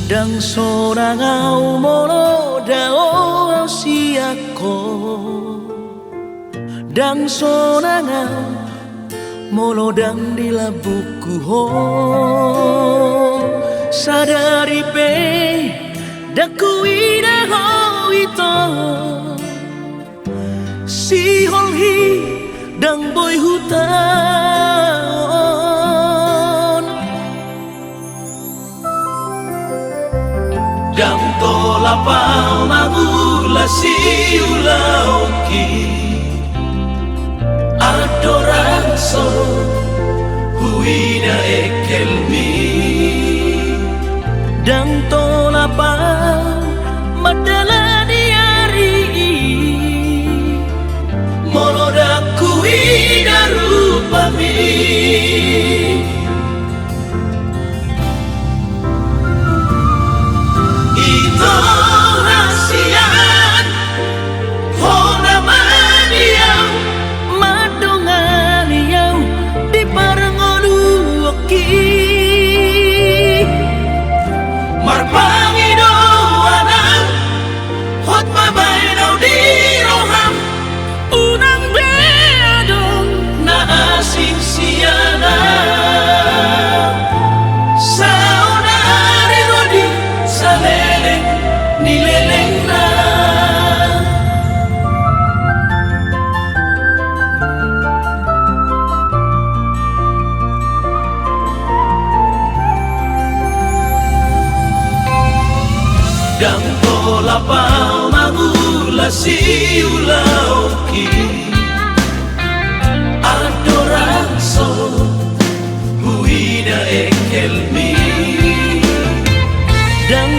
Dan sorangau molo dao siako Dan sorangau molo dan di labuku ho Sadari pe daku ida ho ito Si holhi dang boy hutan Dang tolapau magula si ulauki Adoraso huida ekelmi Dang tolapau madala diari Molodaku ida rupami Dan tolapau magula si ulauki Adoraso huida ekelmi Dan